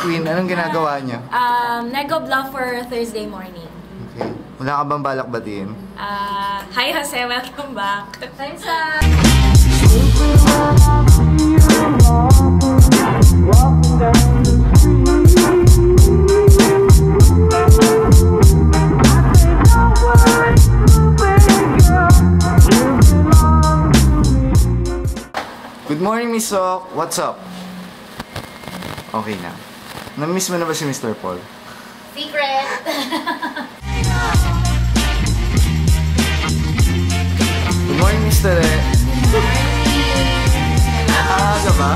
Queen, anong ginagawa niyo? Nag-vlog for Thursday morning. Okay. Wala ka bang balak batiin? Hi Jose, welcome back. Thanks Good morning, Miss Sok. What's up? Okay na. Na-miss mo na ba si Mr. Paul? Secret! Good morning, Mr. E. Nakakaaga ba?